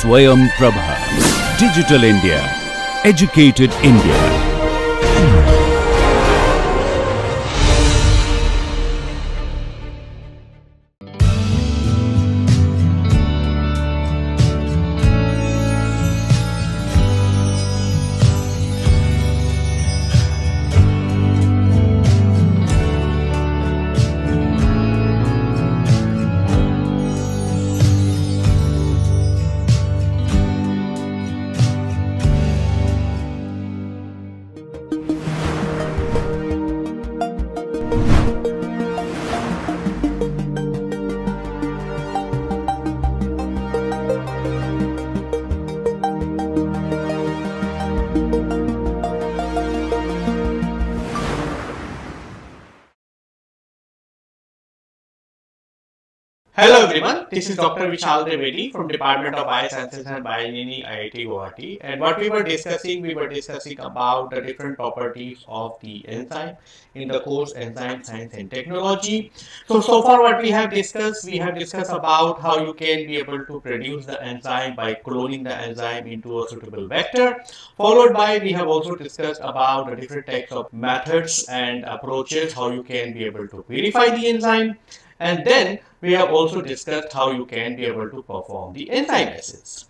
Swayam Prabha. Digital India. Educated India. Hello everyone, this is Dr. Vishal Trivedi from Department of Biosciences and Bioengineering, IIT Guwahati. And what we were discussing about the different properties of the enzyme in the course Enzyme Science and Technology. So far what we have discussed about how you can be able to produce the enzyme by cloning the enzyme into a suitable vector. Followed by we have also discussed about the different types of methods and approaches, how you can be able to purify the enzyme. And then we have also discussed how you can be able to perform the enzyme assays.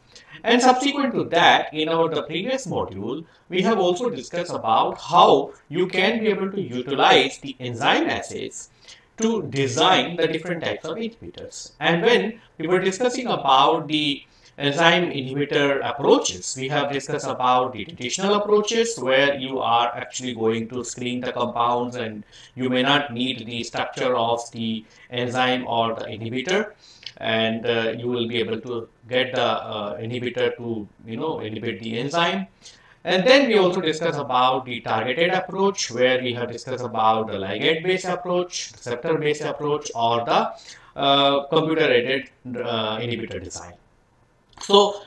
And subsequent to that, in the previous module, we have also discussed about how you can be able to utilize the enzyme assays to design the different types of inhibitors. And when we were discussing about the enzyme inhibitor approaches, we have discussed about the traditional approaches where you are actually going to screen the compounds and you may not need the structure of the enzyme or the inhibitor, and you will be able to get the inhibitor to inhibit the enzyme. And then we also discussed about the targeted approach, where we have discussed about the ligand based approach, receptor based approach, or the computer aided inhibitor design. So,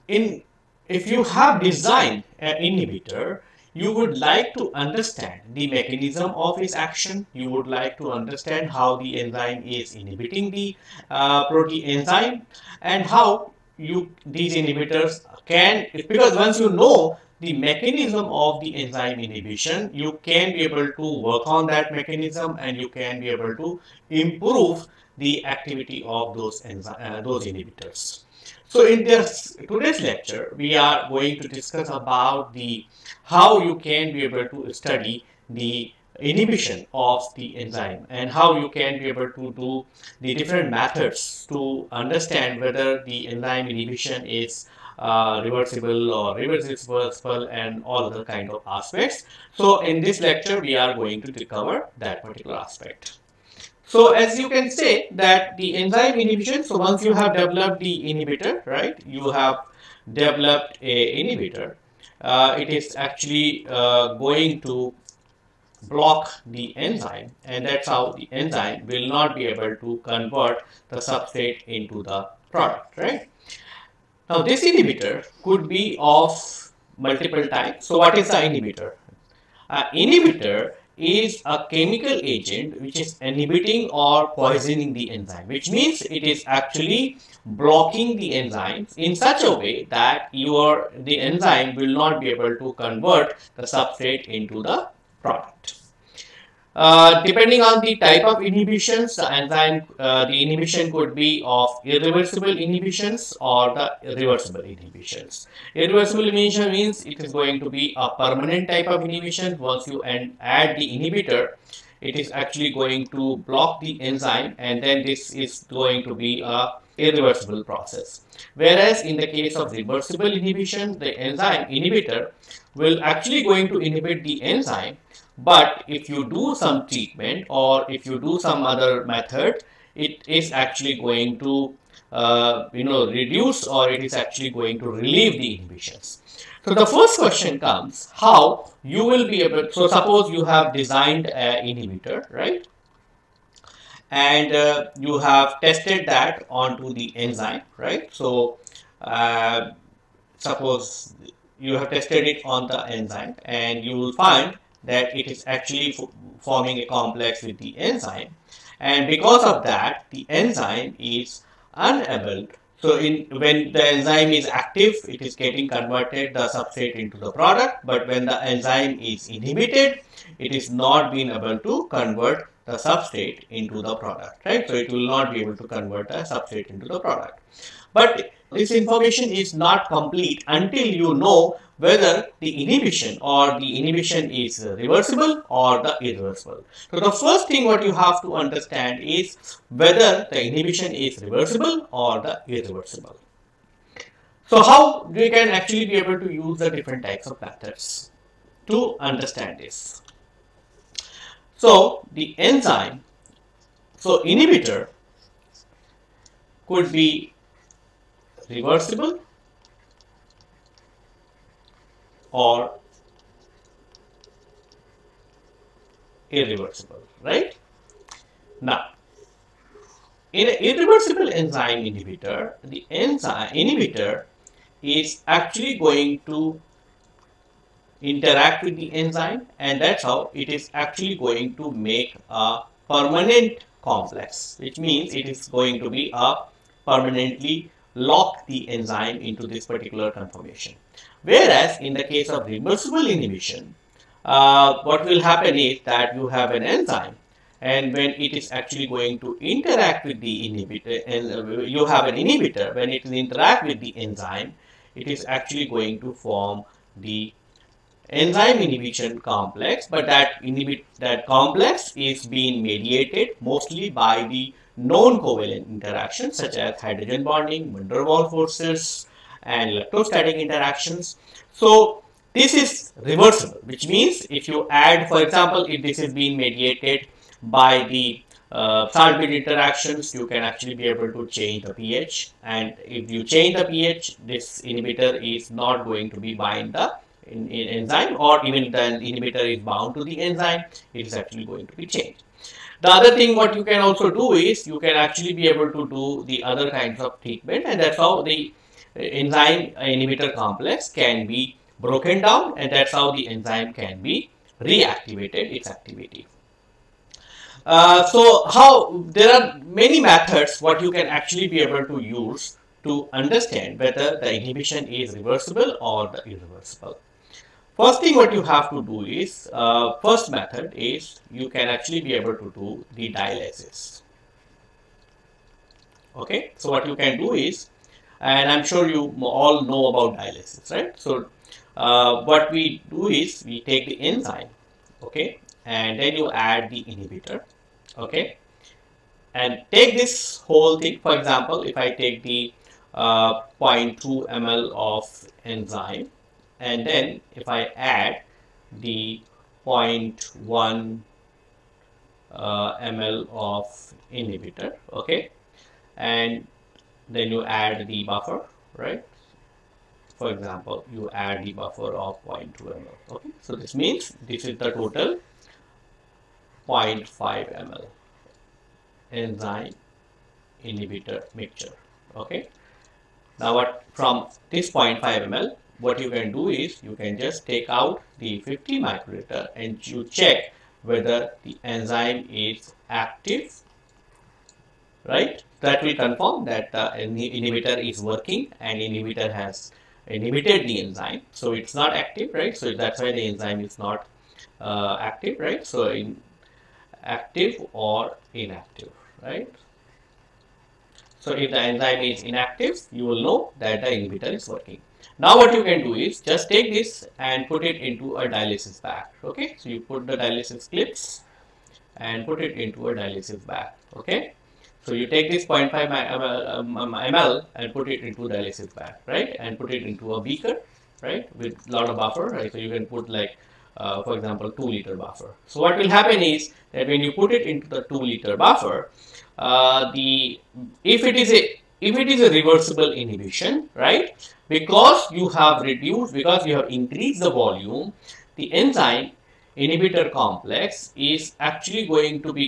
if you have designed an inhibitor, you would like to understand the mechanism of its action. You would like to understand how the enzyme is inhibiting the protein enzyme, and how these inhibitors can, because once you know the mechanism of the enzyme inhibition, you can be able to work on that mechanism and you can be able to improve the activity of those inhibitors. So in today's lecture, we are going to discuss about how you can be able to study the inhibition of the enzyme and how you can be able to do the different methods to understand whether the enzyme inhibition is reversible or irreversible and all other kind of aspects. So in this lecture, we are going to cover that particular aspect. So as you can say that the enzyme inhibition, so once you have developed the inhibitor, right, you have developed a inhibitor, it is actually going to block the enzyme, and that's how the enzyme will not be able to convert the substrate into the product, right? Now this inhibitor could be of multiple types. So what is the inhibitor? Inhibitor is a chemical agent which is inhibiting or poisoning the enzyme, which means it is actually blocking the enzymes in such a way that the enzyme will not be able to convert the substrate into the product. Depending on the type of inhibitions, the inhibition could be of irreversible inhibitions or the reversible inhibitions. Irreversible inhibition means it is going to be a permanent type of inhibition. Once you add the inhibitor, it is actually going to block the enzyme, and then this is going to be a irreversible process. Whereas in the case of reversible inhibition, the enzyme inhibitor will actually going to inhibit the enzyme, but if you do some treatment or if you do some other method, it is actually going to reduce, or it is actually going to relieve the inhibitions. So the first question comes, how you will be able, so suppose you have designed an inhibitor, right? And you have tested that onto the enzyme, right? So suppose you have tested it on the enzyme and you will find that it is actually forming a complex with the enzyme, and because of that the enzyme is unable So when the enzyme is active, it is getting converted the substrate into the product, but when the enzyme is inhibited, it is not being able to convert the substrate into the product, right? So it will not be able to convert the substrate into the product. But this information is not complete until you know whether the inhibition is reversible or the irreversible. So the first thing what you have to understand is whether the inhibition is reversible or the irreversible. So how we can actually be able to use the different types of methods to understand this. So the enzyme, so inhibitor could be reversible or irreversible, right? Now, in an irreversible enzyme inhibitor, the enzyme inhibitor is actually going to interact with the enzyme, and that's how it is actually going to make a permanent complex, which means it is going to be a permanently lock the enzyme into this particular conformation. Whereas in the case of reversible inhibition, what will happen is that you have an enzyme, and when it is actually going to interact with the inhibitor, and you have an inhibitor, when it will interact with the enzyme, it is actually going to form the enzyme inhibition complex, but that complex is being mediated mostly by the known covalent interactions such as hydrogen bonding, van der Waals forces, and electrostatic interactions. So this is reversible, which means if you add, for example, if this is being mediated by the salt bed interactions, you can actually be able to change the pH, and if you change the pH, this inhibitor is not going to be bind the enzyme, or even the inhibitor is bound to the enzyme, it is actually going to be changed. The other thing what you can also do is you can actually be able to do the other kinds of treatment, and that's how the enzyme inhibitor complex can be broken down, and that's how the enzyme can be reactivated its activity. So how there are many methods what you can actually be able to use to understand whether the inhibition is reversible or the irreversible. First thing what you have to do is, first method is you can actually be able to do the dialysis. Okay, so what you can do is, and I'm sure you all know about dialysis, right? So what we do is we take the enzyme, okay, and then you add the inhibitor, okay, and take this whole thing. For example, if I take the 0.2 ml of enzyme, and then if I add the 0.1 ml of inhibitor, okay, and then you add the buffer, right? For example, you add the buffer of 0.2 ml, okay. So this means this is the total 0.5 ml enzyme inhibitor mixture, okay. Now what from this 0.5 ml, what you can do is you can just take out the 50 microliter and you check whether the enzyme is active, right? That will confirm that the inhibitor is working and inhibitor has inhibited the enzyme. So it's not active, right? So that's why the enzyme is not active, right? So in active or inactive, right? So if the enzyme is inactive, you will know that the inhibitor is working. Now what you can do is just take this and put it into a dialysis bag, okay. So you put the dialysis clips and put it into a dialysis bag, okay. So you take this 0.5 ml and put it into dialysis bag, right, and put it into a beaker, right, with a lot of buffer, right. So you can put like for example 2-liter buffer. So what will happen is that when you put it into the 2-liter buffer, if it is a reversible inhibition, right, because you have increased the volume, the enzyme inhibitor complex is actually going to be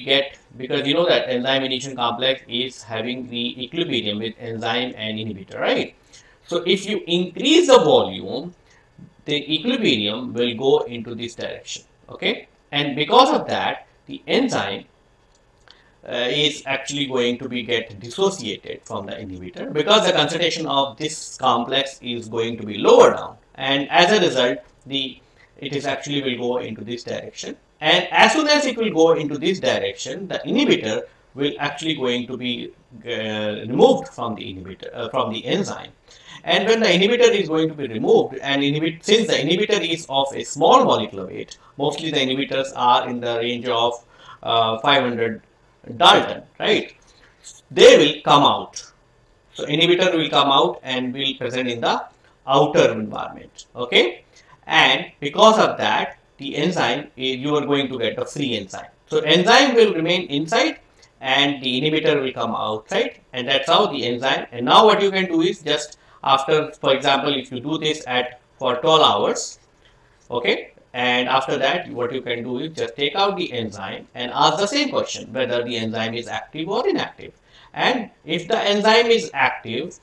because you know that enzyme inhibition complex is having the equilibrium with enzyme and inhibitor, right. So if you increase the volume, the equilibrium will go into this direction, okay, and because of that the enzyme is actually going to be get dissociated from the inhibitor, because the concentration of this complex is going to be lower down, and as a result it is actually will go into this direction, and as soon as it will go into this direction, the inhibitor will actually going to be removed from the inhibitor from the enzyme. And when the inhibitor is going to be removed, and since the inhibitor is of a small molecular weight, mostly the inhibitors are in the range of 500 Dalton, right? They will come out. So inhibitor will come out and will present in the outer environment, okay? And because of that, the enzyme, you are going to get a free enzyme. So enzyme will remain inside and the inhibitor will come outside, and that's how the enzyme. And now what you can do is, just after, for example, if you do this for 12 hours, okay, and after that what you can do is just take out the enzyme and ask the same question, whether the enzyme is active or inactive. And if the enzyme is active,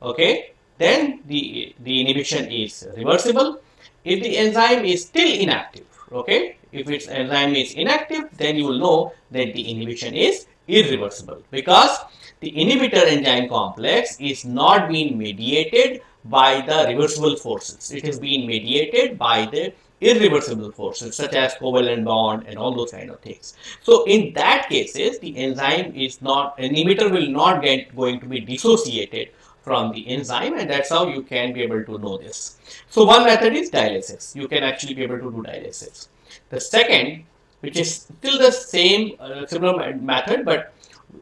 okay, then the inhibition is reversible. If the enzyme is still inactive, okay, if its enzyme is inactive, then you will know that the inhibition is irreversible, because the inhibitor enzyme complex is not being mediated by the reversible forces. It is being mediated by the irreversible forces, such as covalent bond and all those kind of things. So in that cases, the enzyme is not, inhibitor will not going to be dissociated from the enzyme, and that's how you can be able to know this. So one method is dialysis. You can actually be able to do dialysis. The second, which is still the same similar method, but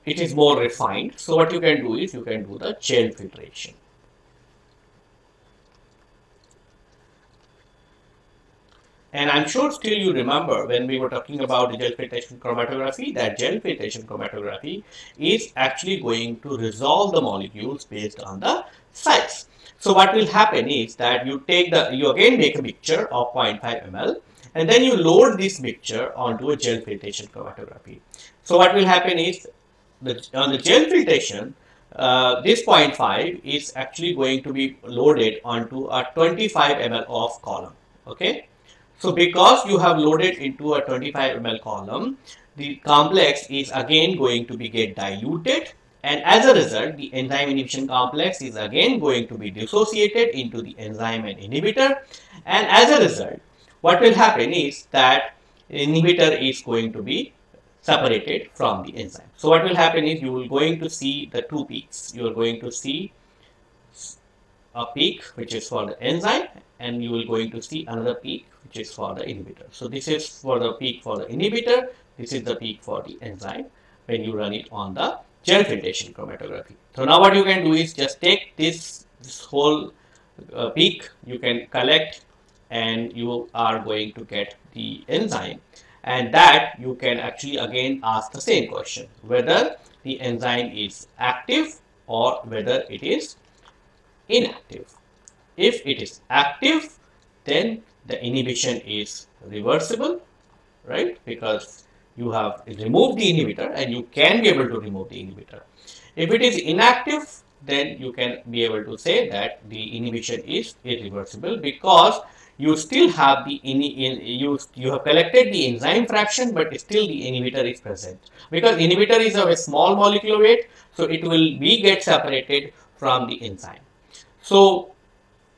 it is more refined. So what you can do is, you can do the gel filtration. And I'm sure still you remember when we were talking about the gel filtration chromatography, that gel filtration chromatography is actually going to resolve the molecules based on the size. So what will happen is that you again make a mixture of 0.5 ml, and then you load this mixture onto a gel filtration chromatography. So what will happen is, on the gel filtration, this 0.5 is actually going to be loaded onto a 25 ml of column, okay. So because you have loaded into a 25 ml column, the complex is again going to be get diluted, and as a result, the enzyme inhibition complex is again going to be dissociated into the enzyme and inhibitor, and as a result, what will happen is that inhibitor is going to be separated from the enzyme. So what will happen is, you will going to see the two peaks. You are going to see a peak which is for the enzyme, and you will going to see another peak which is for the inhibitor. So this is for the peak for the inhibitor, this is the peak for the enzyme when you run it on the gel filtration chromatography. So now what you can do is, just take this whole peak, you can collect, and you are going to get the enzyme, and that you can actually again ask the same question, whether the enzyme is active or whether it is inactive. If it is active, then the inhibition is reversible, right? Because you have removed the inhibitor, and you can be able to remove the inhibitor. If it is inactive, then you can be able to say that the inhibition is irreversible, because you still have the you have collected the enzyme fraction, but still the inhibitor is present, because inhibitor is of a small molecular weight, so it will get separated from the enzyme. So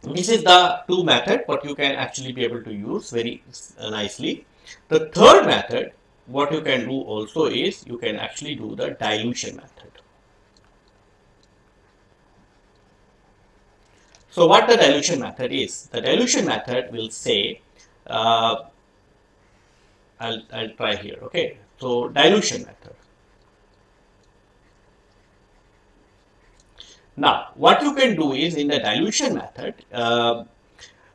this is the two method what you can actually be able to use very nicely. The third method, what you can do also is, you can actually do the dilution method. So what the dilution method is? The dilution method will say, I'll try here, okay. So dilution method. Now, what you can do is, in the dilution method,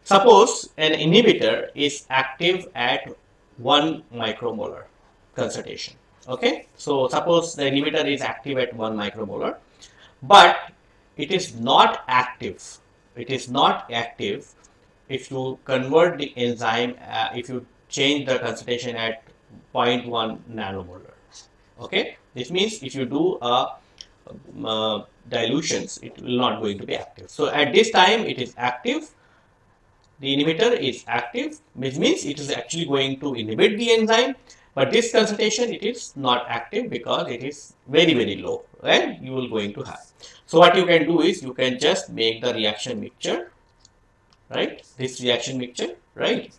suppose an inhibitor is active at 1 micromolar concentration, okay. So suppose the inhibitor is active at 1 micromolar, but it is not active. It is not active if you convert the enzyme, if you change the concentration at 0.1 nanomolar, okay. This means if you do a dilutions, it will not going to be active. So at this time it is active, the inhibitor is active, which means it is actually going to inhibit the enzyme, But this concentration, it is not active because it is very, very low, and you will going to have. So what you can do is you can just make the reaction mixture, right? This reaction mixture, right?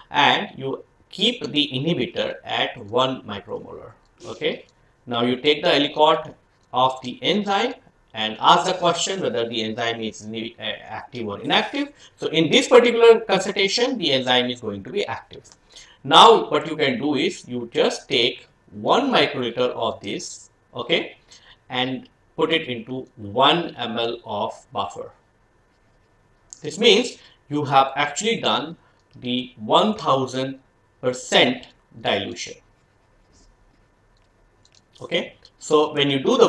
And you keep the inhibitor at 1 micromolar. Okay. Now you take the alicot of the enzyme and ask the question whether the enzyme is active or inactive. So in this particular concentration, the enzyme is going to be active. Now what you can do is you just take 1 microliter of this, okay, and put it into 1 ml of buffer. This means you have actually done the 1000% dilution. Okay, so when you do the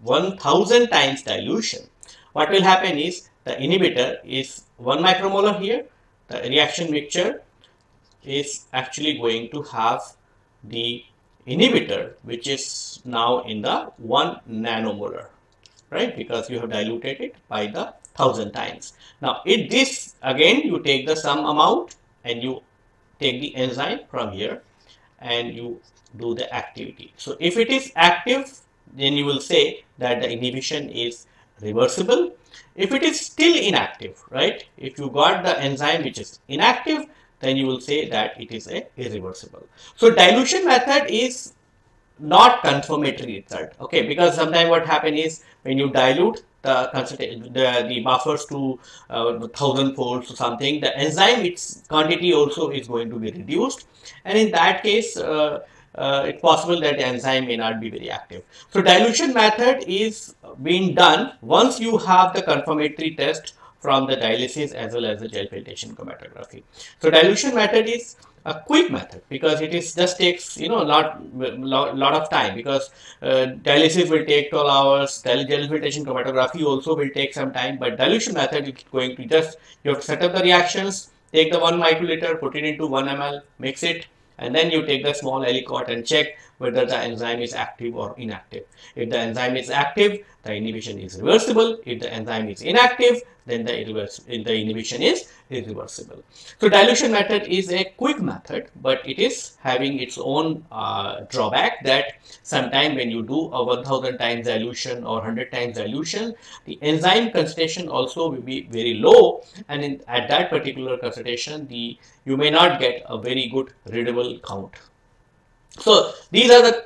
1000 times dilution, what will happen is the inhibitor is 1 micromolar here. The reaction mixture is actually going to have the inhibitor, which is now in the 1 nanomolar, right? Because you have diluted it by the 1000 times. Now, in this again, you take the sum amount and you take the enzyme from here and you do the activity. So, if it is active, then you will say that the inhibition is reversible. If it is still inactive, right? If you got the enzyme which is inactive, then you will say that it is a irreversible. So, dilution method is not confirmatory result, okay, because sometimes what happen is when you dilute the buffers to 1000 folds or something, the enzyme its quantity also is going to be reduced, and in that case it's possible that the enzyme may not be very active. So dilution method is being done once you have the confirmatory test from the dialysis as well as the gel filtration chromatography. So dilution method is a quick method because it is just takes lot of time, because dialysis will take 12 hours, gel filtration chromatography also will take some time, but dilution method is going to just, you have to set up the reactions, take the 1 microliter, put it into 1 ml, mix it, and then you take the small alicot and check whether the enzyme is active or inactive. If the enzyme is active, the inhibition is reversible. If the enzyme is inactive, then the inhibition is irreversible. So dilution method is a quick method, but it is having its own drawback that sometime when you do a 1000 times dilution or 100 times dilution, the enzyme concentration also will be very low, and at that particular concentration, you may not get a very good readable count. So these are the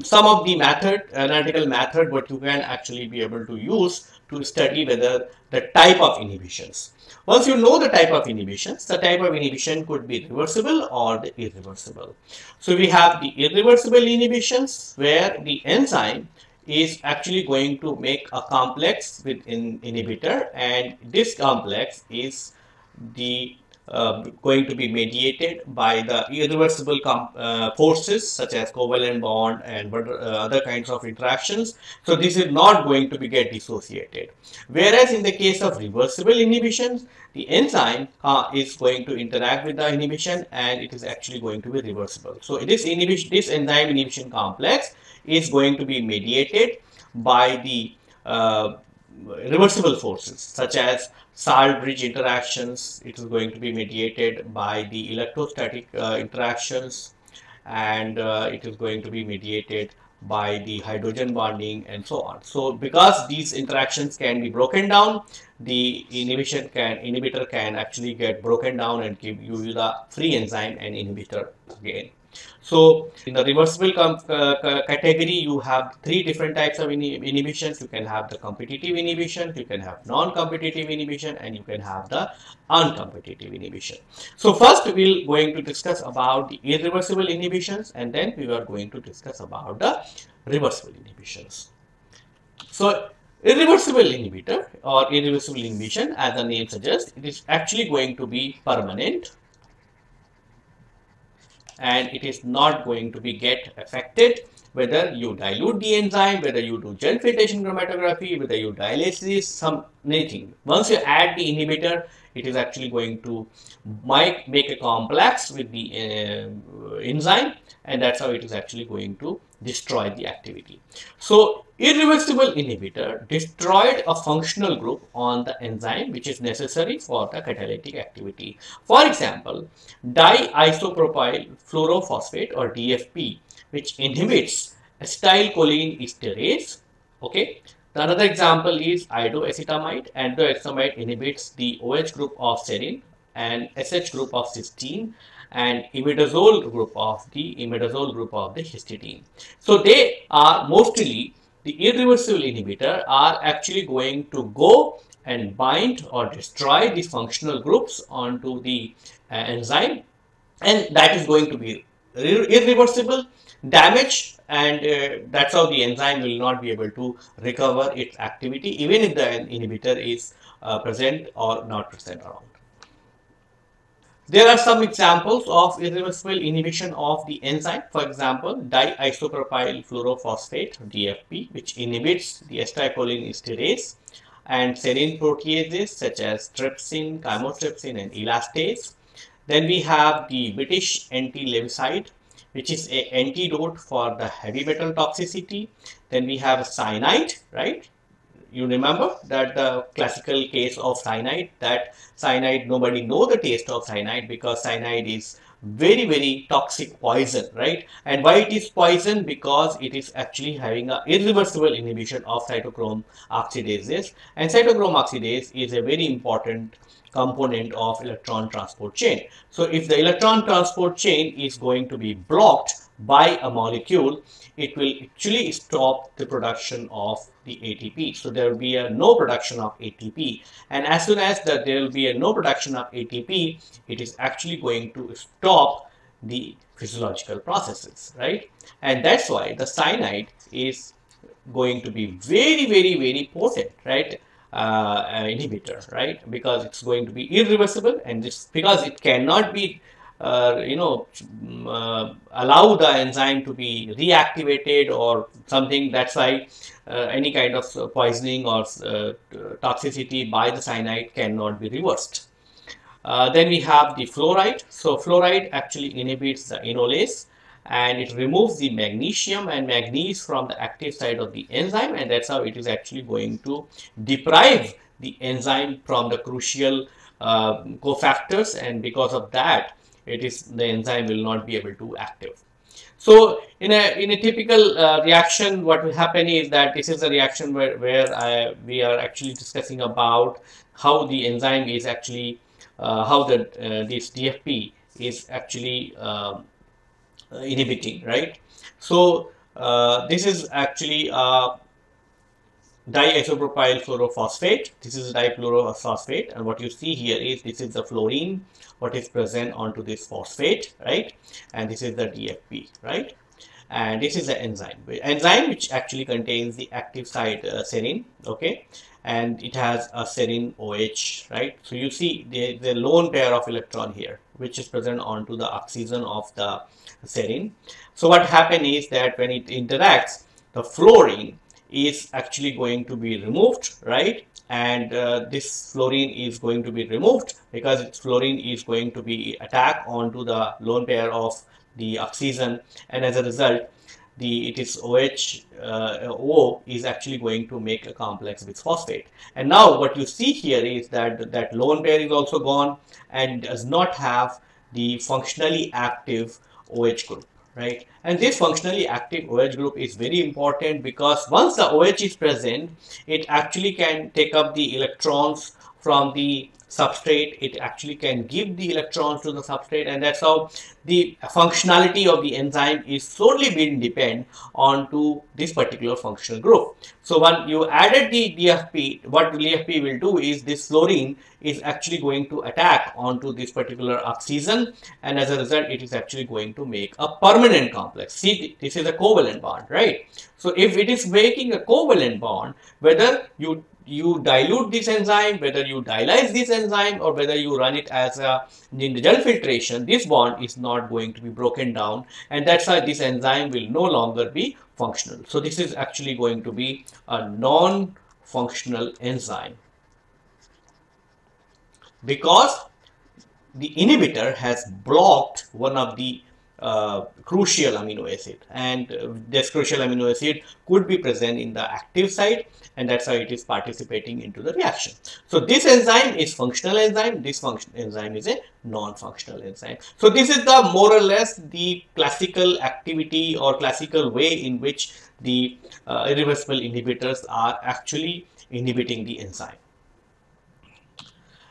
some of the analytical method what you can actually be able to use to study whether the type of inhibitions. Once you know the type of inhibitions, the type of inhibition could be reversible or the irreversible. So we have the irreversible inhibitions where the enzyme is actually going to make a complex with an inhibitor, and this complex is going to be mediated by the irreversible forces such as covalent bond and other kinds of interactions. So this is not going to be get dissociated. Whereas in the case of reversible inhibitions, the enzyme is going to interact with the inhibition and it is actually going to be reversible. So this enzyme inhibition complex is going to be mediated by the reversible forces such as salt bridge interactions. It is going to be mediated by the electrostatic interactions, and it is going to be mediated by the hydrogen bonding and so on. So because these interactions can be broken down, the inhibitor can actually get broken down and give you the free enzyme and inhibitor again. So in the reversible category, you have 3 different types of inhibitions. You can have the competitive inhibition, you can have non-competitive inhibition, and you can have the uncompetitive inhibition. So first we are going to discuss about the irreversible inhibitions, and then we are going to discuss about the reversible inhibitions. So irreversible inhibitor or irreversible inhibition, as the name suggests, it is actually going to be permanent, and it is not going to be get affected whether you dilute the enzyme, whether you do gel filtration chromatography, whether you dialysis, anything. Once you add the inhibitor, it is actually going to make a complex with the enzyme, and that's how it is actually going to destroy the activity. So irreversible inhibitor destroyed a functional group on the enzyme which is necessary for the catalytic activity. For example, diisopropyl fluorophosphate or DFP, which inhibits acetylcholine esterase. Okay. Another example is iodoacetamide. Iodoacetamide inhibits the OH group of serine and SH group of cysteine and imidazole group of the histidine. So they are mostly the irreversible inhibitor are actually going to go and bind or destroy these functional groups onto the enzyme, and that is going to be irreversible damage, and that's how the enzyme will not be able to recover its activity even if the inhibitor is present or not present around. There are some examples of irreversible inhibition of the enzyme. For example, diisopropyl fluorophosphate DFP, which inhibits the acetylcholine esterase and serine proteases such as trypsin, chymotrypsin and elastase. Then we have the British anti-leviside, which is an antidote for the heavy metal toxicity. Then we have cyanide, right? You remember that the classical case of cyanide, that cyanide, nobody know the taste of cyanide because cyanide is very toxic poison, right? And why it is poison? Because it is actually having a irreversible inhibition of cytochrome oxidases, and cytochrome oxidase is a very important component of electron transport chain. So if the electron transport chain is going to be blocked by a molecule, it will actually stop the production of the ATP. So there will be a no production of ATP, and as soon as there will be a no production of ATP, it is actually going to stop the physiological processes, right? And that's why the cyanide is going to be very potent, right? Inhibitor, right? Because it's going to be irreversible, and this because it cannot be allow the enzyme to be reactivated or something. That's why any kind of poisoning or toxicity by the cyanide cannot be reversed. Then we have the fluoride. So fluoride actually inhibits the enolase, and it removes the magnesium and manganese from the active side of the enzyme, and that's how it is actually going to deprive the enzyme from the crucial cofactors, and because of that the enzyme will not be able to active. So in a typical reaction, what will happen is that this is a reaction where we are actually discussing about how the enzyme is actually how this DFP is actually inhibiting, right? So this is actually diisopropyl fluorophosphate. This is difluorophosphate, and what you see here is this is the fluorine what is present onto this phosphate, right? And this is the DFP, right? And this is the enzyme which actually contains the active site serine, okay? And it has a serine OH, right? So you see the lone pair of electron here which is present onto the oxygen of the serine. So what happens is that when it interacts, the fluorine is actually going to be removed, right? And this fluorine is going to be removed because its fluorine is going to be attacked onto the lone pair of the oxygen, and as a result it is O is actually going to make a complex with phosphate. And now what you see here is that lone pair is also gone and does not have the functionally active OH group, right? And this functionally active OH group is very important because once the OH is present, it actually can take up the electrons from the substrate. It actually can give the electrons to the substrate, and that's how the functionality of the enzyme is solely being depend on to this particular functional group. So when you added the DFP, what DFP will do is this fluorine is actually going to attack onto this particular oxygen, and as a result it is actually going to make a permanent complex. See, this is a covalent bond, right? So if it is making a covalent bond, whether you dilute this enzyme, whether you dialyze this enzyme, or whether you run it as in the gel filtration, this bond is not going to be broken down, and that's why this enzyme will no longer be functional. So this is actually going to be a non-functional enzyme because the inhibitor has blocked one of the crucial amino acid, and this crucial amino acid could be present in the active site, and that's how it is participating into the reaction. So this enzyme is functional enzyme, this functional enzyme is a non-functional enzyme. So this is the more or less the classical activity or classical way in which the irreversible inhibitors are actually inhibiting the enzyme.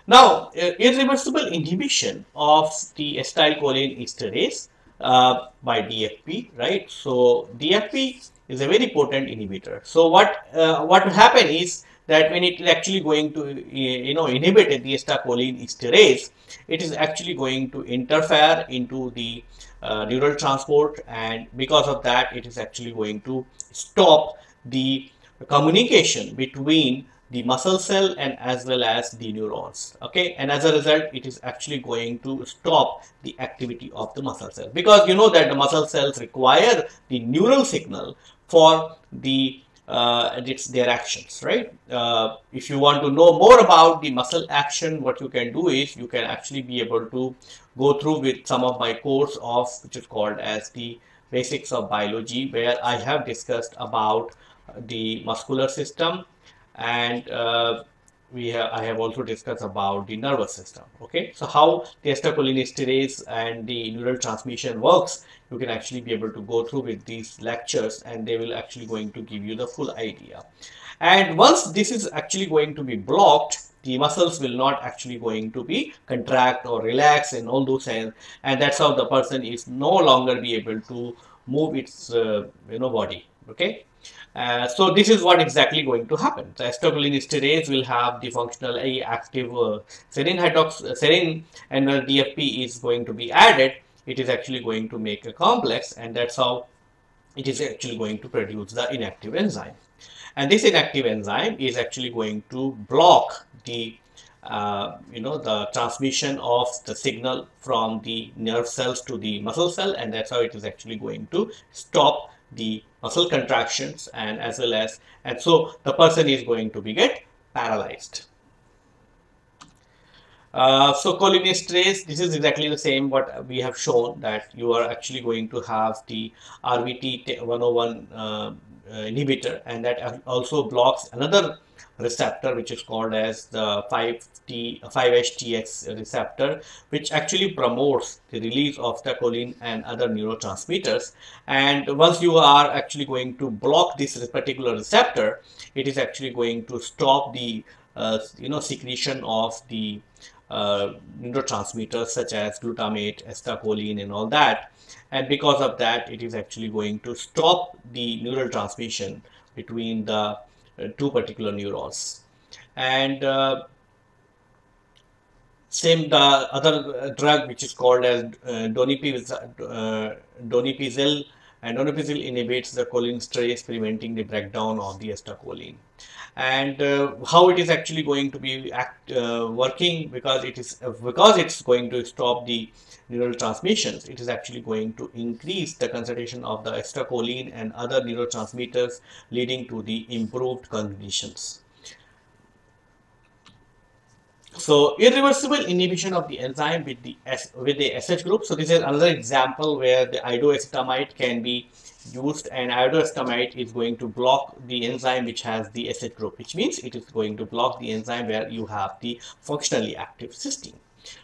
Now, irreversible inhibition of the acetylcholine esterase by DFP, right? So DFP is a very potent inhibitor. So what will happen is that when it is actually going to inhibit the acetylcholine esterase, it is actually going to interfere into the neural transport, and because of that, it is actually going to stop the communication between the muscle cell and as well as the neurons. Okay, and as a result, it is actually going to stop the activity of the muscle cell, because you know that the muscle cells require the neural signal for the their actions, right? If you want to know more about the muscle action, what you can do is you can actually be able to go through with some of my course of which is called as the basics of biology, where I have discussed about the muscular system, and I have also discussed about the nervous system. Okay, so how the acetylcholinesterase and the neural transmission works, you can actually be able to go through with these lectures, and they will actually going to give you the full idea. And once this is actually going to be blocked, the muscles will not actually going to be contract or relax and all those things, and that's how the person is no longer be able to move its body. Okay. So this is what exactly going to happen. The acetylcholinesterase will have the functional active serine, and when DFP is going to be added, it is actually going to make a complex, and that's how it is actually going to produce the inactive enzyme. And this inactive enzyme is actually going to block the the transmission of the signal from the nerve cells to the muscle cell, and that's how it is actually going to stop the muscle contractions, and as well as, and so the person is going to be get paralyzed. So cholinesterase, this is exactly the same what we have shown, that you are actually going to have the RVT101 inhibitor, and that also blocks another receptor which is called as the 5-HTX receptor, which actually promotes the release of the choline and other neurotransmitters. And once you are actually going to block this particular receptor, it is actually going to stop the secretion of the neurotransmitters such as glutamate, acetylcholine and all that. And because of that, it is actually going to stop the neural transmission between the two particular neurons. And same the other drug which is called as donepezil, and donepezil inhibits the cholinesterase, preventing the breakdown of the acetylcholine. And how it is actually going to be working, because it's going to stop the neural transmissions, it is actually going to increase the concentration of the acetylcholine and other neurotransmitters, leading to the improved cognitions. So irreversible inhibition of the enzyme with the SH group. So this is another example where the iodoacetamide can be used, and iodoacetamide is going to block the enzyme which has the SH group, which means it is going to block the enzyme where you have the functionally active cysteine.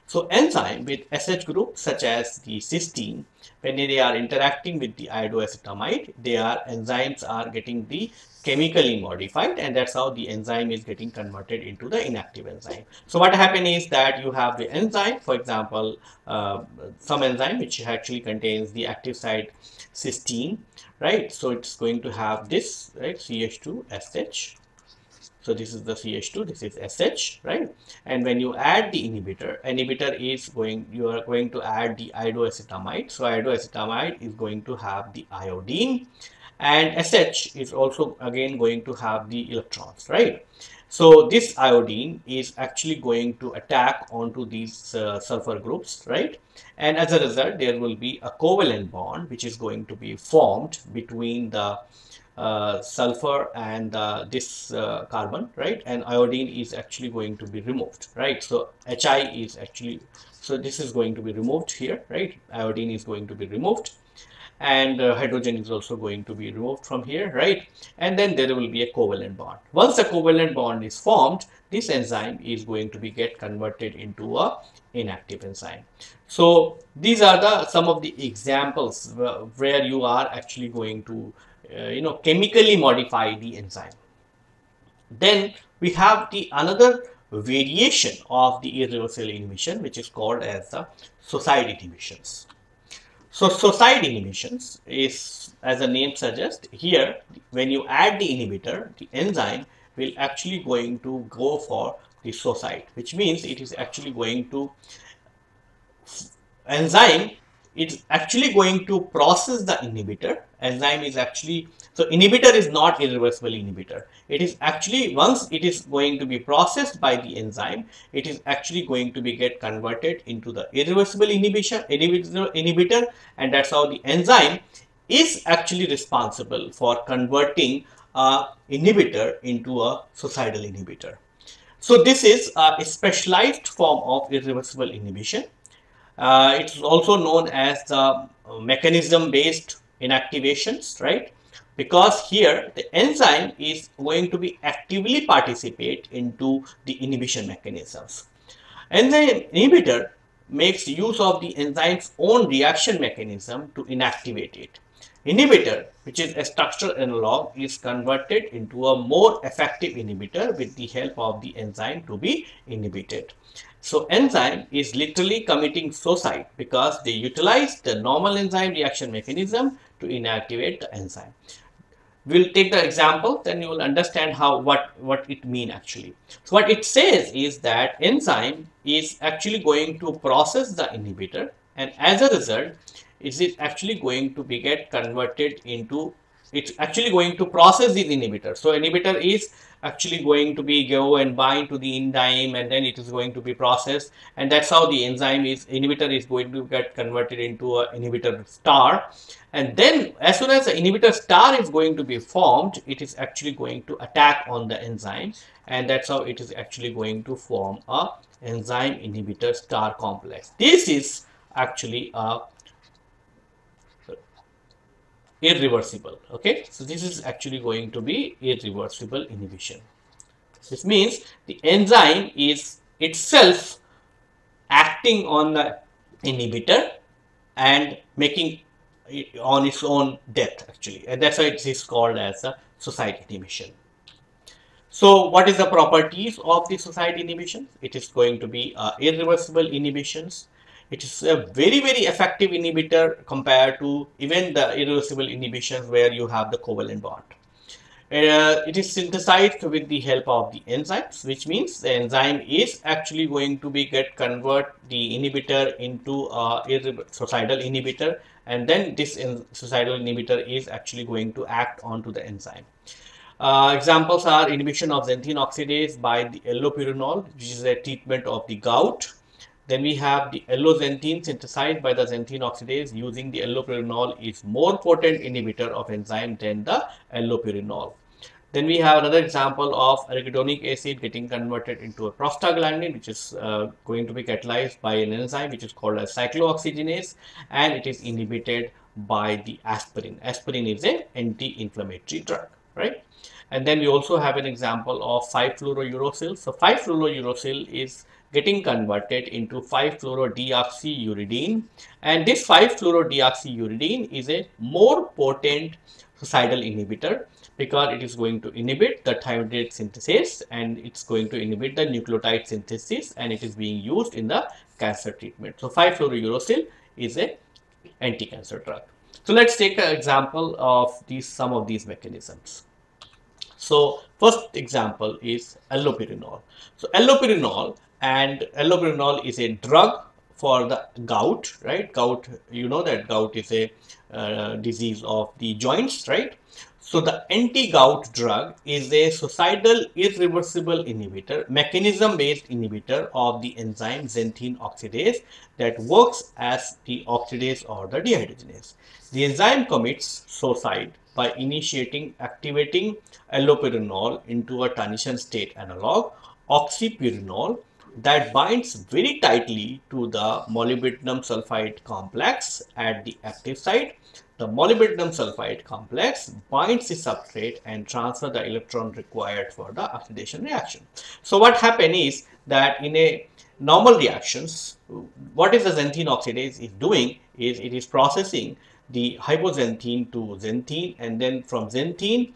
So enzyme with SH group such as the cysteine, when they are interacting with the iodoacetamide, enzymes are getting the chemically modified, and that's how the enzyme is getting converted into the inactive enzyme. So what happens is that you have the enzyme, for example, some enzyme which actually contains the active site cysteine, right? So it's going to have this, right, CH2SH. So this is the CH2, this is SH, right? And when you add the inhibitor is you are going to add the iodoacetamide. So iodoacetamide is going to have the iodine, and SH is also again going to have the electrons, right? So this iodine is actually going to attack onto these sulfur groups, right? And as a result, there will be a covalent bond which is going to be formed between the sulfur and this carbon, right? And iodine is actually going to be removed, right? So Hi is actually, so this is going to be removed here, right? Iodine is going to be removed, and hydrogen is also going to be removed from here, right? And then there will be a covalent bond. Once a covalent bond is formed, this enzyme is going to be get converted into a inactive enzyme. So these are the some of the examples where you are actually going to chemically modify the enzyme. Then we have the another variation of the irreversible inhibition, which is called as the suicide inhibitions. So suicide inhibitions is, as the name suggests, here when you add the inhibitor, the enzyme will actually going to go for the suicide, which means it is actually going to enzyme is actually going to process the inhibitor. Enzyme is actually, so inhibitor is not irreversible inhibitor. It is actually, once it is going to be processed by the enzyme, it is actually going to be get converted into the irreversible inhibitor, and that's how the enzyme is actually responsible for converting a inhibitor into a suicidal inhibitor. So this is a specialized form of irreversible inhibition. It's also known as the mechanism based inactivations, right? Because here the enzyme is going to be actively participate into the inhibition mechanisms. Enzyme inhibitor makes use of the enzyme's own reaction mechanism to inactivate it. Inhibitor, which is a structural analog, is converted into a more effective inhibitor with the help of the enzyme to be inhibited. So enzyme is literally committing suicide because they utilize the normal enzyme reaction mechanism to inactivate the enzyme. We'll take the example, then you will understand how what it means actually. So what it says is that enzyme is actually going to process the inhibitor, and as a result, is it actually going to be get converted into, it's actually going to process the inhibitor. So inhibitor is actually going to be go and bind to the enzyme, and then it is going to be processed, and that's how the enzyme is, inhibitor is going to get converted into a inhibitor star. And then as soon as the inhibitor star is going to be formed, it is actually going to attack on the enzyme, and that's how it is actually going to form a enzyme inhibitor star complex. This is actually a irreversible. Okay, so this is actually going to be irreversible inhibition. This means the enzyme is itself acting on the inhibitor and making it on its own death actually, and that's why it is called as a suicide inhibition. So what is the properties of the suicide inhibition? It is going to be irreversible inhibitions. It is a very, very effective inhibitor compared to even the irreversible inhibitions where you have the covalent bond. It is synthesized with the help of the enzymes, which means the enzyme is actually going to be convert the inhibitor into a suicidal inhibitor, and then this suicidal inhibitor is actually going to act onto the enzyme. Examples are inhibition of xanthine oxidase by the allopurinol, which is a treatment of the gout. Then we have the alloxanthine synthesized by the xanthine oxidase using the allopurinol is more potent inhibitor of enzyme than the allopurinol. Then we have another example of arachidonic acid getting converted into a prostaglandin, which is going to be catalyzed by an enzyme which is called as cyclooxygenase, and it is inhibited by the aspirin. Aspirin is an anti-inflammatory drug, right? And then we also have an example of 5-fluorouracil. So 5-fluorouracil is getting converted into 5-fluorodeoxyuridine, and this 5-fluorodeoxyuridine is a more potent suicidal inhibitor because it is going to inhibit the thiourate synthesis, and it's going to inhibit the nucleotide synthesis, and it is being used in the cancer treatment. So 5-fluorouracil is a anti-cancer drug. So let's take an example of some of these mechanisms. So first example is allopurinol. So allopurinol is a drug for the gout, right? Gout, you know that gout is a disease of the joints, right? So the anti-gout drug is a suicidal irreversible inhibitor, mechanism-based inhibitor of the enzyme xanthine oxidase that works as the oxidase or the dehydrogenase. The enzyme commits suicide by activating allopyranol into a transition state analog, oxypyranol, that binds very tightly to the molybdenum sulfide complex at the active site. The molybdenum sulfide complex binds the substrate and transfers the electron required for the oxidation reaction. So what happens is that in a normal reactions, what is the xanthine oxidase is doing is it is processing the hypoxanthine to xanthine, and then from xanthine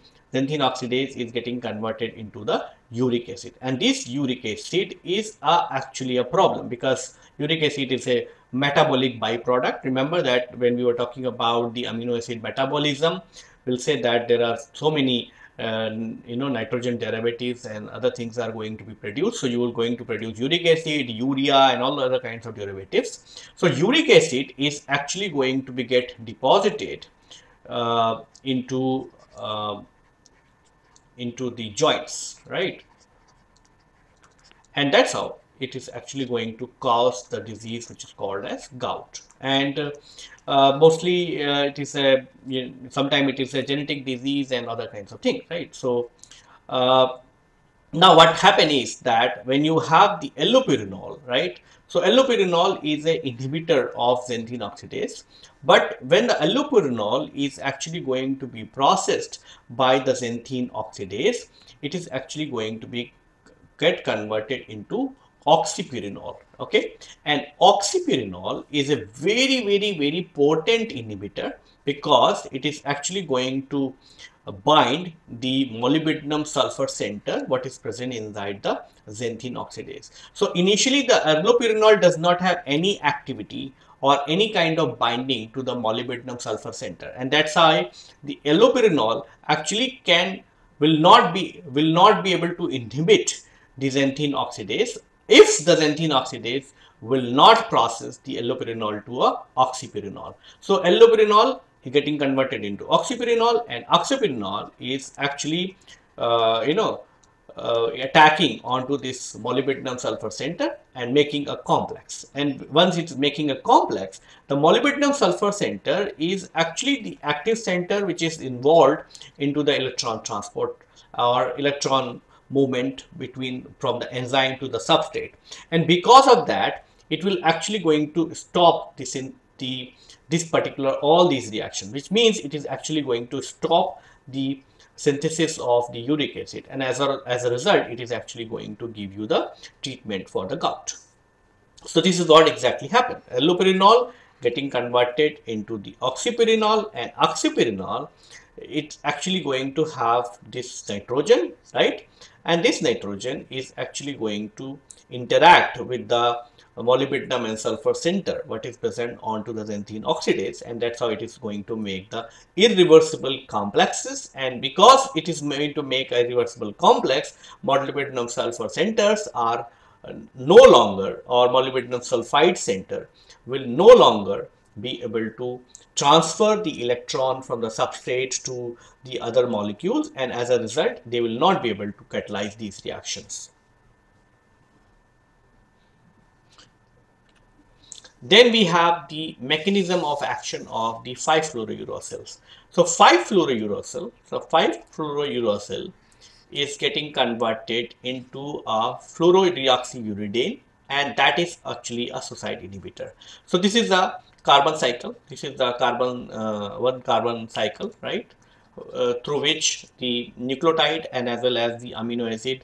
oxidase is getting converted into the uric acid, and this uric acid is actually a problem because uric acid is a metabolic byproduct. Remember that when we were talking about the amino acid metabolism, we'll say that there are so many nitrogen derivatives and other things are going to be produced. So you are going to produce uric acid, urea, and all other kinds of derivatives. So uric acid is actually going to be get deposited into the joints, right? And that's how it is actually going to cause the disease which is called as gout. And mostly it is a, sometimes it is a genetic disease and other kinds of things, right? So now what happens is that when you have the allopyranol, right? So allopyranol is an inhibitor of xanthine oxidase, but when the allopyranol is actually going to be processed by the xanthine oxidase, it is actually going to be get converted into oxypyranol. Okay, and oxypyranol is a very potent inhibitor because it is actually going to bind the molybdenum sulfur center what is present inside the xanthine oxidase. So initially the allopyranol does not have any activity or any kind of binding to the molybdenum sulfur center, and that's why the allopyranol actually will not be able to inhibit the xanthine oxidase if the xanthine oxidase will not process the allopyranol to a oxypyranol. So allopyranol is getting converted into oxypyranol, and oxypyranol is actually attacking onto this molybdenum sulfur center and making a complex. And once it's making a complex, the molybdenum sulfur center is actually the active center which is involved into the electron transport or electron movement from the enzyme to the substrate, and because of that it will actually going to stop this all these reactions, which means it is actually going to stop the synthesis of the uric acid, and as a result it is actually going to give you the treatment for the gout. So this is what exactly happened. Allopyranol getting converted into the oxypyranol, and oxypyranol, it's actually going to have this nitrogen, right? And this nitrogen is actually going to interact with the molybdenum and sulfur center what is present onto the xanthine oxidase, and that's how it is going to make the irreversible complexes. And because it is going to make a irreversible complex, molybdenum sulfur centers are no longer, or molybdenum sulfide center will no longer be able to transfer the electron from the substrate to the other molecules, and as a result they will not be able to catalyze these reactions. Then we have the mechanism of action of the 5-fluorouracils. So 5-fluorouracil is getting converted into a fluorodeoxyuridine, and that is actually a suicide inhibitor. So this is a carbon cycle. This is the one carbon cycle, right? Through which the nucleotide and as well as the amino acid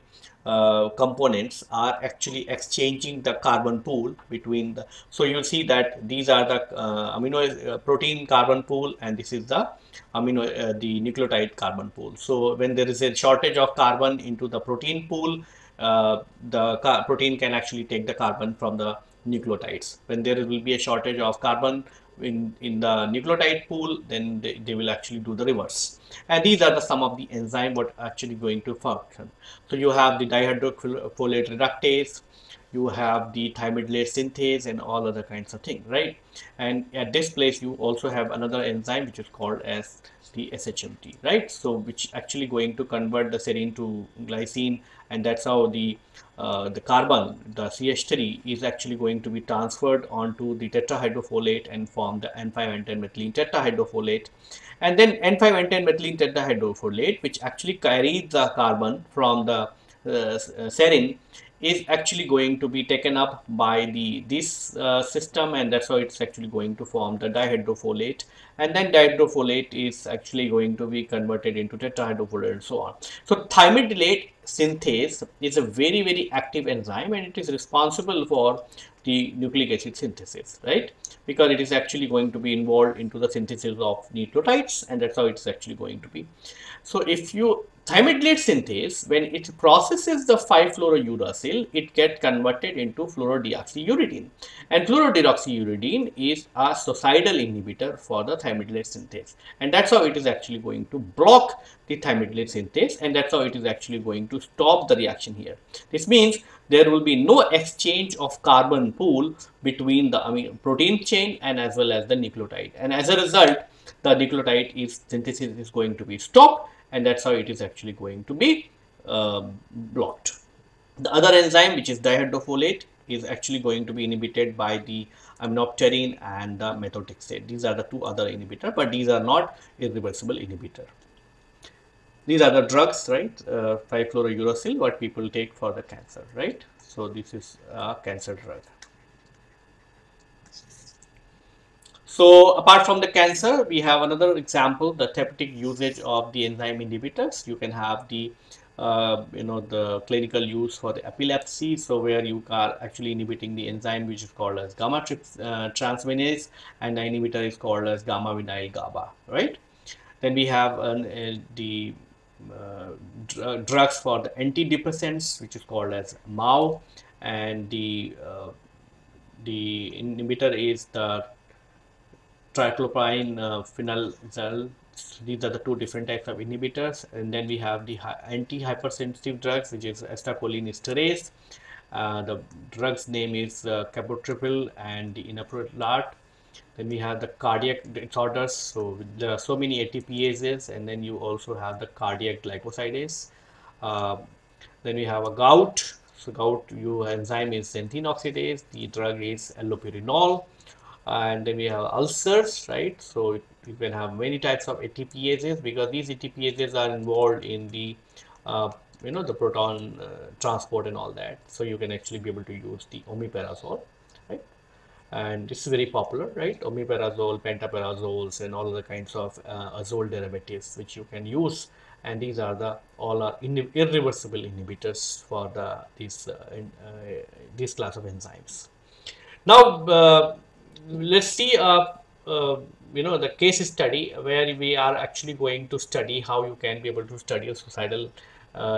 components are actually exchanging the carbon pool between the. So you'll see that these are the protein carbon pool, and this is the the nucleotide carbon pool. So when there is a shortage of carbon into the protein pool, the protein can actually take the carbon from the nucleotides. When there will be a shortage of carbon in the nucleotide pool, then they will actually do the reverse. And these are some of the enzyme what actually going to function. So you have the dihydrofolate reductase, you have the thymidylate synthase and all other kinds of things, right? And at this place you also have another enzyme which is called as the SHMT, right? So which actually going to convert the serine to glycine, and that's how the carbon, the CH3, is actually going to be transferred onto the tetrahydrofolate and form the N5N10 methylene tetrahydrofolate. And then N5N10 methylene tetrahydrofolate, which actually carries the carbon from the serine, is actually going to be taken up by this system, and that's how it's actually going to form the dihydrofolate, and then dihydrofolate is actually going to be converted into tetrahydrofolate and so on. So thymidylate synthase is a very active enzyme, and it is responsible for the nucleic acid synthesis, right? Because it is actually going to be involved into the synthesis of nucleotides, and that's how it's actually going to be. So if you thymidylate synthase, when it processes the 5-fluorouracil, it gets converted into fluorodeoxyuridine, and fluorodeoxyuridine is a suicidal inhibitor for the thymidylate synthase, and that's how it is actually going to block the thymidylate synthase, and that's how it is actually going to stop the reaction here. This means there will be no exchange of carbon pool between the protein chain and as well as the nucleotide, and as a result the nucleotide synthesis is going to be stopped, and that's how it is actually going to be blocked. The other enzyme, which is dihydrofolate, is actually going to be inhibited by the aminopterin and the methotrexate. These are the two other inhibitors, but these are not irreversible inhibitor. These are the drugs, right? 5-fluorouracil, what people take for the cancer, right? So this is a cancer drug. So apart from the cancer, we have another example, the therapeutic usage of the enzyme inhibitors. You can have the the clinical use for the epilepsy, so where you are actually inhibiting the enzyme which is called as gamma transferase, and the inhibitor is called as gamma vinyl GABA, right? Then we have the drugs for the antidepressants, which is called as MAO, and the inhibitor is the triclopyrin phenylazole. These are the two different types of inhibitors. And then we have the anti-hypersensitive drugs, which is acetylcholinesterase. The drug's name is cabotripil and the inaprolart. Then we have the cardiac disorders. So there are so many ATPases, and then you also have the cardiac glycosidase. Then we have a gout. So gout enzyme is xanthine oxidase. The drug is allopurinol. And then we have ulcers, right? So you can have many types of ATPases, because these ATPases are involved in the the proton transport and all that. So you can actually be able to use the omeprazole, right? And this is very popular, right? Omeprazole, pentaperazoles, and all other kinds of azole derivatives which you can use. And these are all are irreversible inhibitors for this class of enzymes. Now let's see the case study where we are actually going to study how you can be able to study suicidal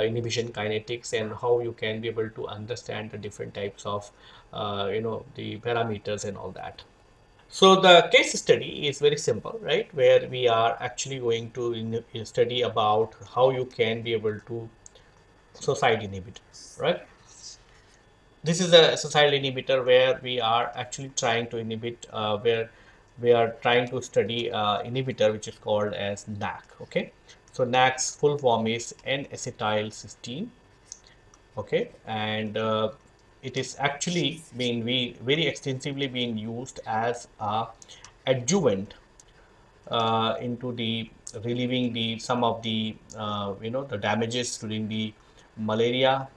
inhibition kinetics, and how you can be able to understand the different types of the parameters and all that. So the case study is very simple, right, where we are actually going to study about how you can be able to suicide inhibitor, right? This is a suicidal inhibitor where we are actually trying to inhibit, where we are trying to study inhibitor which is called as NAC. Okay, so NAC's full form is N-acetylcysteine. Okay, and it is actually been very extensively being used as a adjuvant into the relieving some of the the damages during the malaria,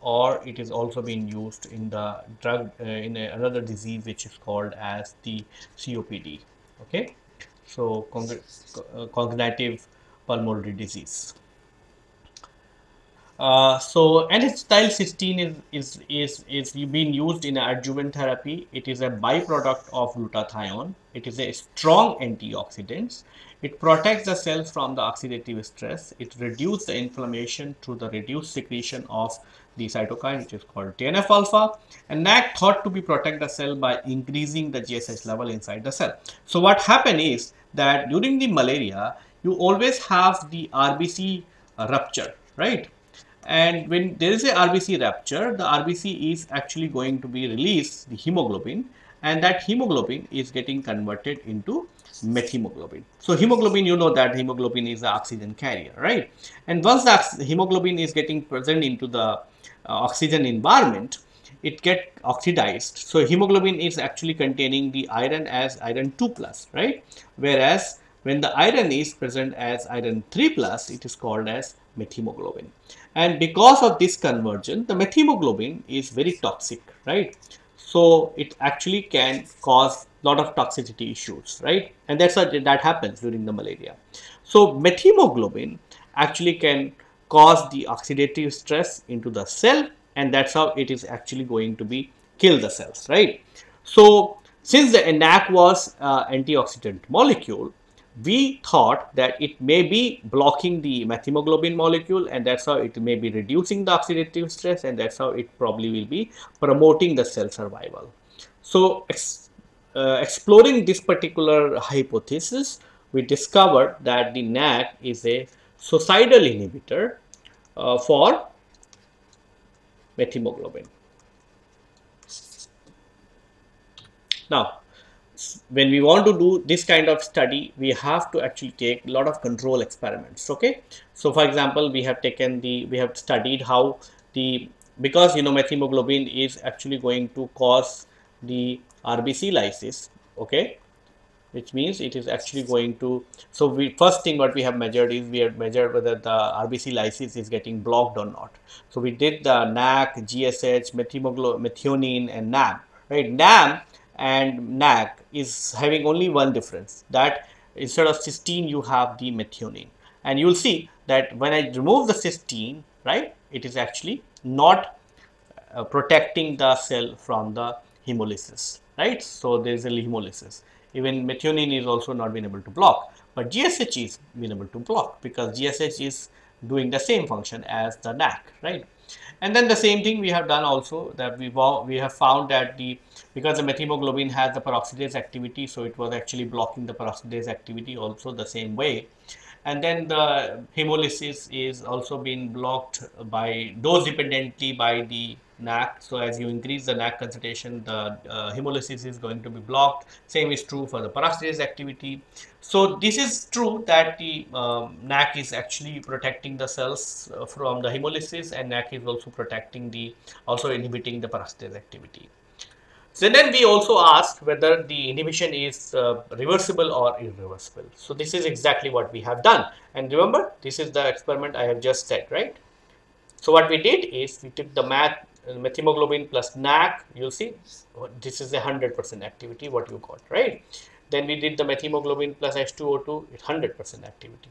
or it is also being used in the drug in another disease which is called as the COPD. Okay, so congenitive pulmonary disease. So N-acetylcysteine is being used in adjuvant therapy. It is a byproduct of glutathione. It is a strong antioxidant. It protects the cells from the oxidative stress. It reduces the inflammation through the reduced secretion of the cytokine, which is called TNF alpha. And NAC thought to be protect the cell by increasing the GSH level inside the cell. So what happened is that during the malaria, you always have the RBC rupture, right? And when there is a RBC rupture, the RBC is actually going to be release the hemoglobin, and that hemoglobin is getting converted into methemoglobin. So hemoglobin, you know that hemoglobin is the oxygen carrier, right? And once the hemoglobin is getting present into the oxygen environment, it get oxidized. So hemoglobin is actually containing the iron as iron 2 plus, right? Whereas when the iron is present as iron 3 plus, it is called as methemoglobin. And because of this conversion, the methemoglobin is very toxic, right? So it actually can cause lot of toxicity issues, right? And that's what that happens during the malaria. So methemoglobin actually can cause the oxidative stress into the cell, and that's how it is actually going to be kill the cells, right? So since the NAC was antioxidant molecule, we thought that it may be blocking the methemoglobin molecule, and that's how it may be reducing the oxidative stress, and that's how it probably will be promoting the cell survival. So exploring this particular hypothesis, we discovered that the NAC is a suicidal inhibitor for methemoglobin. Now, when we want to do this kind of study, we have to actually take a lot of control experiments. Okay, so for example, we have studied how because methemoglobin is actually going to cause the RBC lysis. Okay, which means it is actually going to, so first thing what we have measured is we have measured whether the RBC lysis is getting blocked or not. So we did the NAC, GSH, methionine and NAM, right? NAM and NAC is having only one difference, that instead of cysteine you have the methionine, and you will see that when I remove the cysteine, right, it is actually not protecting the cell from the hemolysis, right? So there is a hemolysis. Even methionine is also not been able to block, but GSH is been able to block because GSH is doing the same function as the NAC, right? And then the same thing we have done also, that we have found that because the methemoglobin has the peroxidase activity, so it was actually blocking the peroxidase activity also the same way. And then the hemolysis is also being blocked by dose dependently by the NAC. So as you increase the NAC concentration, the hemolysis is going to be blocked. Same is true for the peroxidase activity. So this is true that the NAC is actually protecting the cells from the hemolysis, and NAC is also also inhibiting the peroxidase activity. So then we also asked whether the inhibition is reversible or irreversible. So this is exactly what we have done. And remember, this is the experiment I have just said, right? So what we did is we took the methemoglobin plus NAC. You'll see this is a 100% activity what you got, right? Then we did the methemoglobin plus H2O2, it's 100% activity.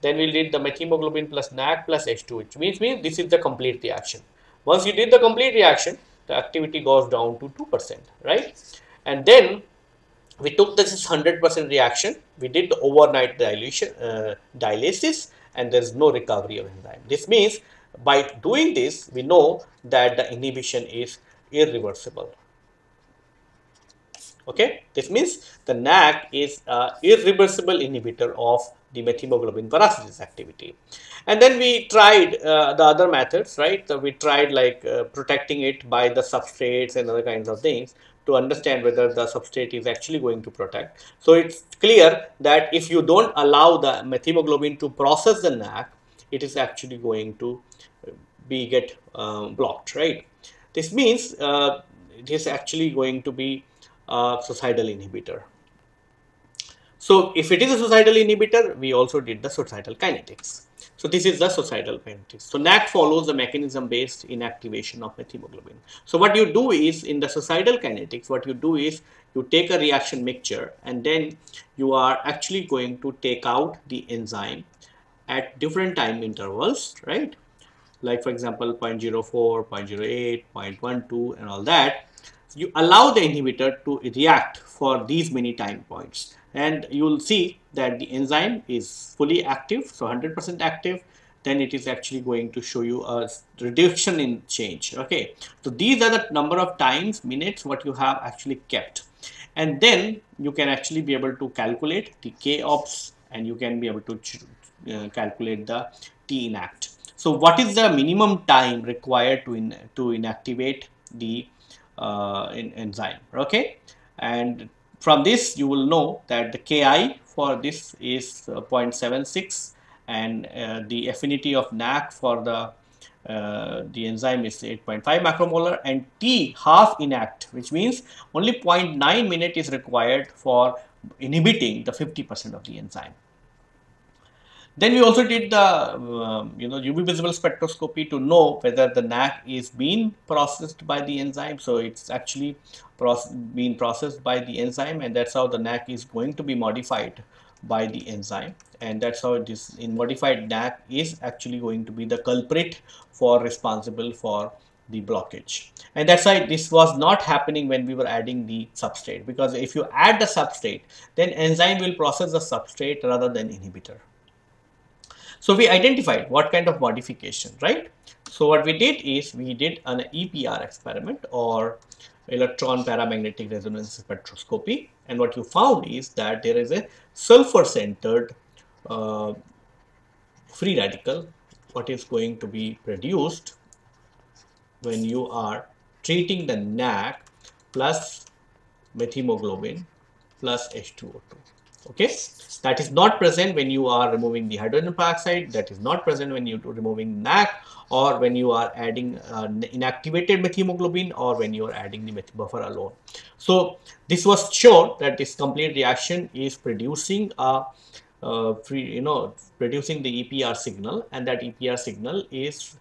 Then we did the methemoglobin plus NAC plus H2, which means this is the complete reaction. Once you did the complete reaction, the activity goes down to 2%, right? And then we took this 100% reaction, we did the overnight dialysis, and there is no recovery of enzyme. This means by doing this, we know that the inhibition is irreversible. Okay, this means the NAC is an irreversible inhibitor of the methemoglobin peroxidase activity. And then we tried the other methods, right? So we tried like protecting it by the substrates and other kinds of things to understand whether the substrate is actually going to protect. So it's clear that if you don't allow the methemoglobin to process the NAC, it is actually going to get blocked, right? This means it is actually going to be a suicidal inhibitor. So if it is a suicidal inhibitor, we also did the suicidal kinetics. So this is the suicidal kinetics. So NAC follows the mechanism based inactivation of methemoglobin. So what you do is in the suicidal kinetics, what you do is you take a reaction mixture and then you are actually going to take out the enzyme at different time intervals, right? Like for example 0.04, 0.08, 0.12 and all that. You allow the inhibitor to react for these many time points, and you will see that the enzyme is fully active, so 100% active. Then it is actually going to show you a reduction in change. Okay, so these are the number of times, minutes, what you have actually kept, and then you can actually be able to calculate the k-ops, and you can be able to calculate the T inact. So what is the minimum time required to inactivate the enzyme? Okay, and from this you will know that the Ki for this is 0.76, and the affinity of NAC for the enzyme is 8.5 macromolar, and T half inact, which means only 0.9 minute is required for inhibiting the 50% of the enzyme. Then we also did the UV visible spectroscopy to know whether the NAC is being processed by the enzyme. So it's actually being processed by the enzyme, and that's how the NAC is going to be modified by the enzyme, and that's how this modified NAC is actually going to be the culprit for responsible for the blockage. And that's why this was not happening when we were adding the substrate, because if you add the substrate, then enzyme will process the substrate rather than inhibitor. So we identified what kind of modification, right? So what we did is we did an EPR experiment, or electron paramagnetic resonance spectroscopy, and what you found is that there is a sulfur centered free radical what is going to be produced when you are treating the NAC plus methemoglobin plus H2O2. Okay, that is not present when you are removing the hydrogen peroxide, that is not present when you are removing NAC, or when you are adding inactivated methemoglobin, or when you are adding the buffer alone. So this was shown that this complete reaction is producing a producing the EPR signal, and that EPR signal is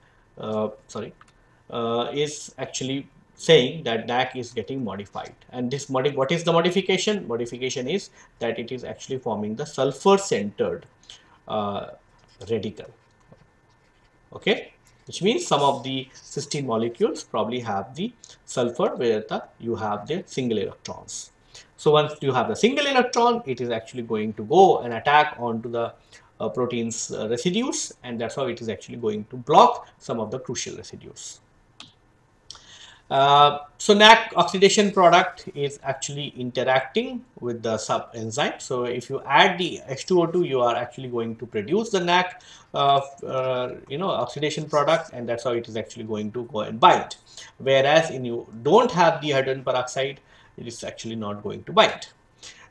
is actually saying that NAC is getting modified. And this what is the modification? Modification is that it is actually forming the sulfur centered radical. Okay, which means some of the cysteine molecules probably have the sulfur where you have the single electrons. So once you have the single electron, it is actually going to go and attack onto the protein's residues, and that's how it is actually going to block some of the crucial residues. So NAC oxidation product is actually interacting with the sub enzyme. So if you add the H2O2, you are actually going to produce the NAC oxidation product, and that's how it is actually going to go and bind. Whereas in you don't have the hydrogen peroxide, it is actually not going to bind.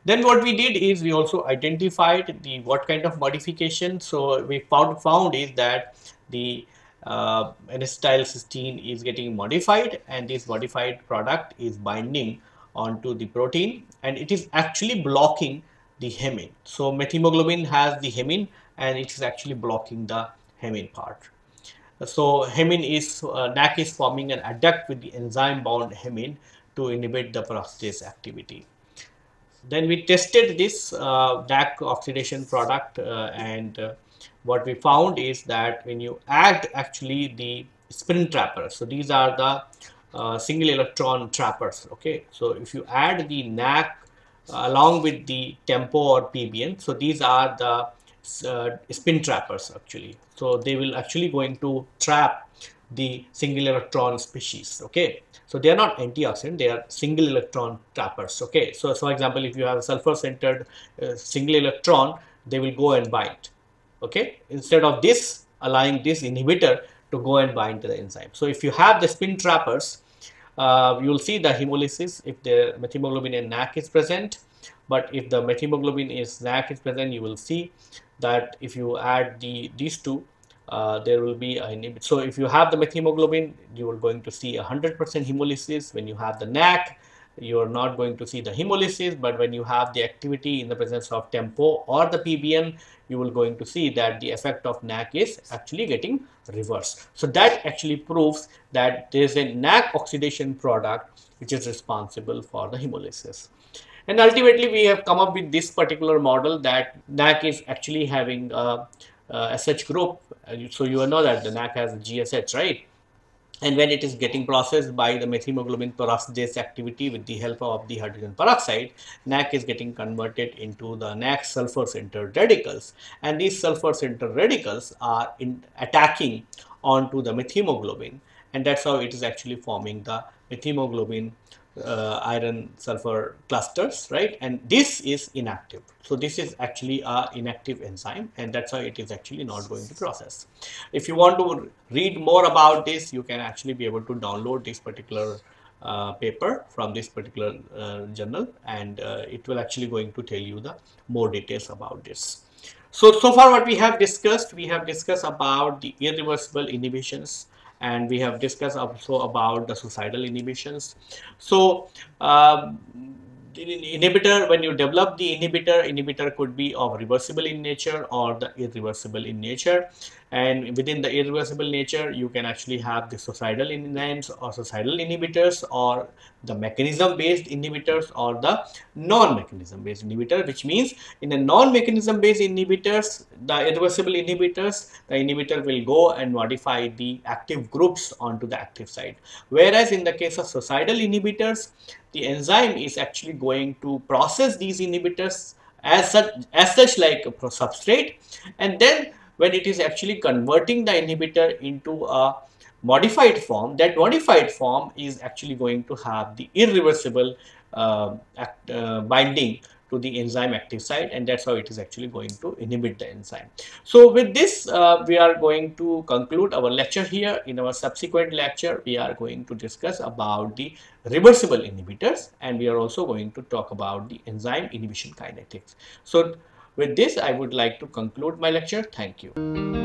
Then what we did is we also identified the what kind of modification. So we found is that the N-acetylcysteine is getting modified, and this modified product is binding onto the protein, and it is actually blocking the hemine. So methemoglobin has the hemine, and it is actually blocking the hemine part. So hemine is NAC is forming an adduct with the enzyme bound hemine to inhibit the peroxidase activity. Then we tested this NAC oxidation product, and what we found is that when you add actually the spin trappers, so these are the single electron trappers. Okay, so if you add the NAC along with the tempo or PBN, so these are the spin trappers actually. So they will actually going to trap the single electron species. Okay, so they are not antioxidant, they are single electron trappers. Okay, so for example, if you have a sulfur centered single electron, they will go and bind. Okay, instead of this allowing this inhibitor to go and bind to the enzyme. So if you have the spin trappers, you will see the hemolysis if the methemoglobin and NAC is present. But if the methemoglobin is NAC is present, you will see that if you add these two, there will be a inhibitor. So if you have the methemoglobin, you are going to see 100% hemolysis. When you have the NAC, you are not going to see the hemolysis, but when you have the activity in the presence of tempo or the PBN, you will going to see that the effect of NAC is actually getting reversed. So that actually proves that there is a NAC oxidation product which is responsible for the hemolysis. And ultimately, we have come up with this particular model that NAC is actually having a SH group. So you know that the NAC has a GSH, right? And when it is getting processed by the methemoglobin peroxidase activity with the help of the hydrogen peroxide, NAC is getting converted into the NAC sulfur centered radicals, and these sulfur centered radicals are attacking onto the methemoglobin, and that's how it is actually forming the methemoglobin iron sulfur clusters, right? And this is inactive. So this is actually a inactive enzyme, and that's why it is actually not going to process. If you want to read more about this, you can actually be able to download this particular paper from this particular journal, and it will actually going to tell you the more details about this. So far what we have discussed about the irreversible inhibitions, and we have discussed also about the suicidal inhibitions. So inhibitor, when you develop the inhibitor could be of reversible in nature or the irreversible in nature, and within the irreversible nature you can actually have the suicidal enzymes or suicidal inhibitors, or the mechanism based inhibitors, or the non-mechanism based inhibitor, which means in a non-mechanism based inhibitors, the irreversible inhibitors, the inhibitor will go and modify the active groups onto the active site, whereas in the case of suicidal inhibitors, the enzyme is actually going to process these inhibitors as such like a substrate, and then when it is actually converting the inhibitor into a modified form, that modified form is actually going to have the irreversible binding to the enzyme active site, and that's how it is actually going to inhibit the enzyme. So with this we are going to conclude our lecture here. In our subsequent lecture we are going to discuss about the reversible inhibitors, and we are also going to talk about the enzyme inhibition kinetics. So with this I would like to conclude my lecture. Thank you.